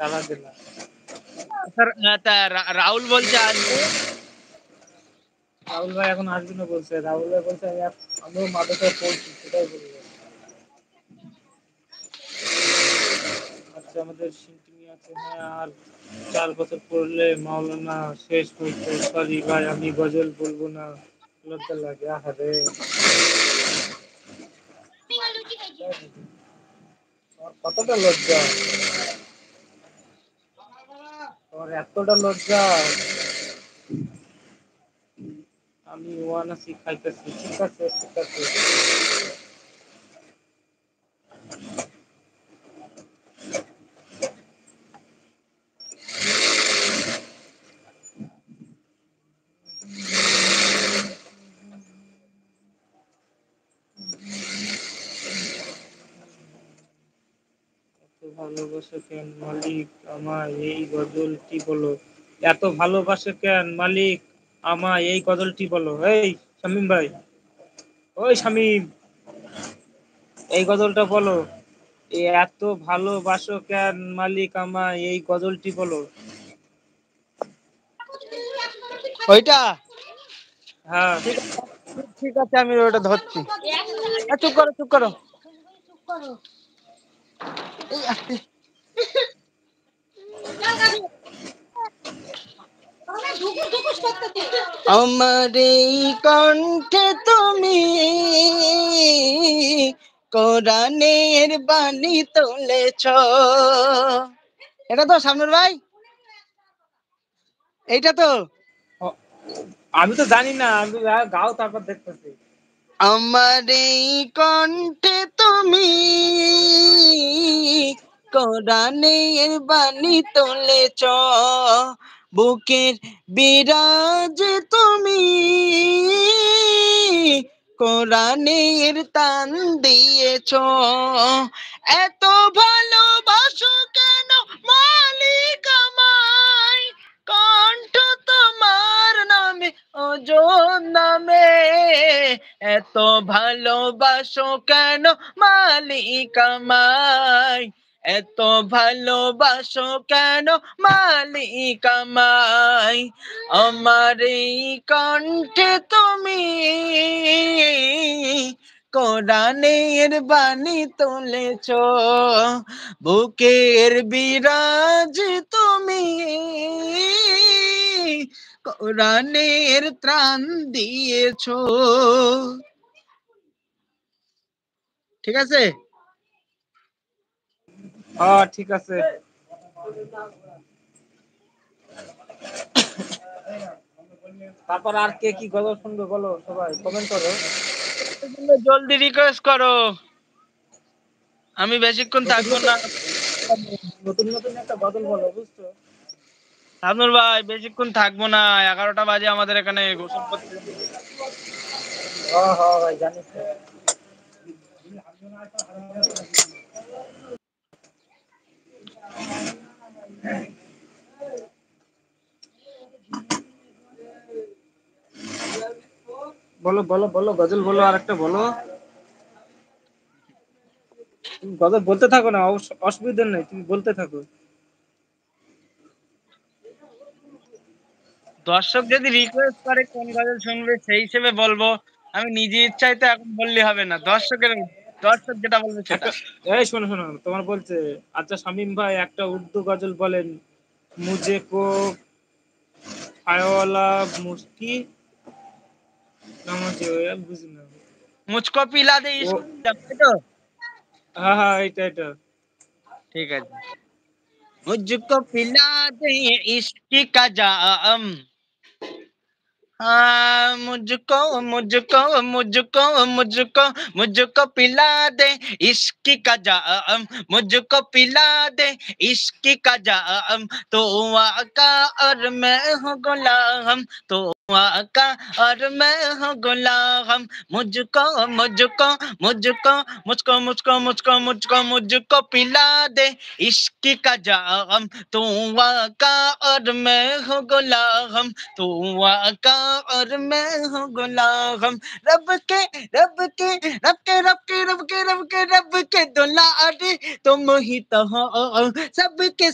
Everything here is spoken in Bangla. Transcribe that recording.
চালা দিলা স্যার রাহুল বলছে আসবে। রাহুল ভাই এখন আসবে না বলছে। রাহুল ভাই বলছে আমিও মাদ্রাসায় পড়ছি, সেটাই বলবো। আচ্ছা, আমাদের সিন্টিমি আছে। হ্যাঁ, আর 4 বছর পড়লে মাওলানা শেষ হইতো। সরি ভাই, আমি গজল বলবো না, লজ্জা লাগে। আহারে, তোমার কতটা লজ্জা, তোমার এতটা লজ্জা। আমি ওয়ানা শিখাইতেছি। ঠিক আছে, ঠিক আছে। ভালোবাসে কেন মালিক আমায় এই গজলটি বলো। এত ভালোবাসে কেন মালিক আমায় এই গজলটি বলো। এই শামীম ভাই, ওই শামীম, এই গজলটা বলো। এত ভালোবাসো কেন মালিক আমায় এই গজলটি বলো। ওইটা হ্যাঁ, ঠিক আছে, আমি ওটা ধরছি। চুপ করো, চুপ করো। আমার এই কণ্ঠে তুমি কোরআনের বাণী তুলেছ। এটা তো সামনের ভাই, এইটা তো। আমি তো জানি না, আমি গাও তারপর দেখতেছি। আমার এই কণ্ঠে তুমি কোরআনের বাণী তুলেছ, বুকের বিরাজ তুমি কোরআনের টান দিয়েছ। এত ভালোবাসো কেন মালিক আমায়, কণ্ঠ তোমার নামে ওজন নামে। এত ভালোবাসো কেন মালিক আমায়, এত ভালোবাসো কেন মালিক আমায়। আমার এই কণ্ঠে তুমি কোরআনের বাণী তুলেছ, বুকের বিরাজ তুমি কোরআনের ত্রাণ দিয়েছ। ঠিক আছে? হ্যাঁ, ঠিক আছে। তারপর আর কে কি গজল শুনবে বলো, সবাই কমেন্ট করো। জলদি রিকোয়েস্ট করো, আমি বেশিক্ষণ থাকবো না। নতুন নতুন একটা গজল বলো, বুঝছো? আব্দুল ভাই বেশিক্ষণ থাকবো না, 11টা বাজে আমাদের এখানে গোসল করতে। হ্যাঁ হ্যাঁ ভাই, জানিস তো। বলো বলো বলো, গজল বলো, আর একটা বলো। তুমি গজল বলতে থাকো না, অসুবিধা নেই, তুমি বলতে থাকো। দর্শক যদি রিকোয়েস্ট করে কোন গজল শুনবে সেই হিসেবে বলবো, আমি নিজে ইচ্ছায় তো এখন বললে হবে না। দর্শক যেটা বলবে সেটা। এই শোনো শোনো, তোমার বলছে। আচ্ছা শামীম ভাই, একটা উর্দু গজল বলেন। মুঝে কো খায়ওয়ালা মুস্কি নামাজে বুঝি না। মুঝকো পিলা দে ও, ইশক, তো হ্যাঁ হ্যাঁ, এটা এটা। ঠিক আছে। मुझको पिला दे इश्क का जाम, हाँ मुझको मुझको मुझको मुझको मुझको पिला दे इश्क का जाम, मुझको पिला दे इश्क का जाम, तो आका और मैं हूँ गुलाम, तो आका और मैं हूँ गुलाम। मुझको मुझको मुझको मुझको मुझको मुझको मुझको मुझको पिला दे इश्क का जाम, तो आका और मैं हूँ गुलाम, तो आका और मैं हूँ गुलाम। रब के रब के रब के रब के रब के रब के रब के दुलारे तुम ही तो हो सबके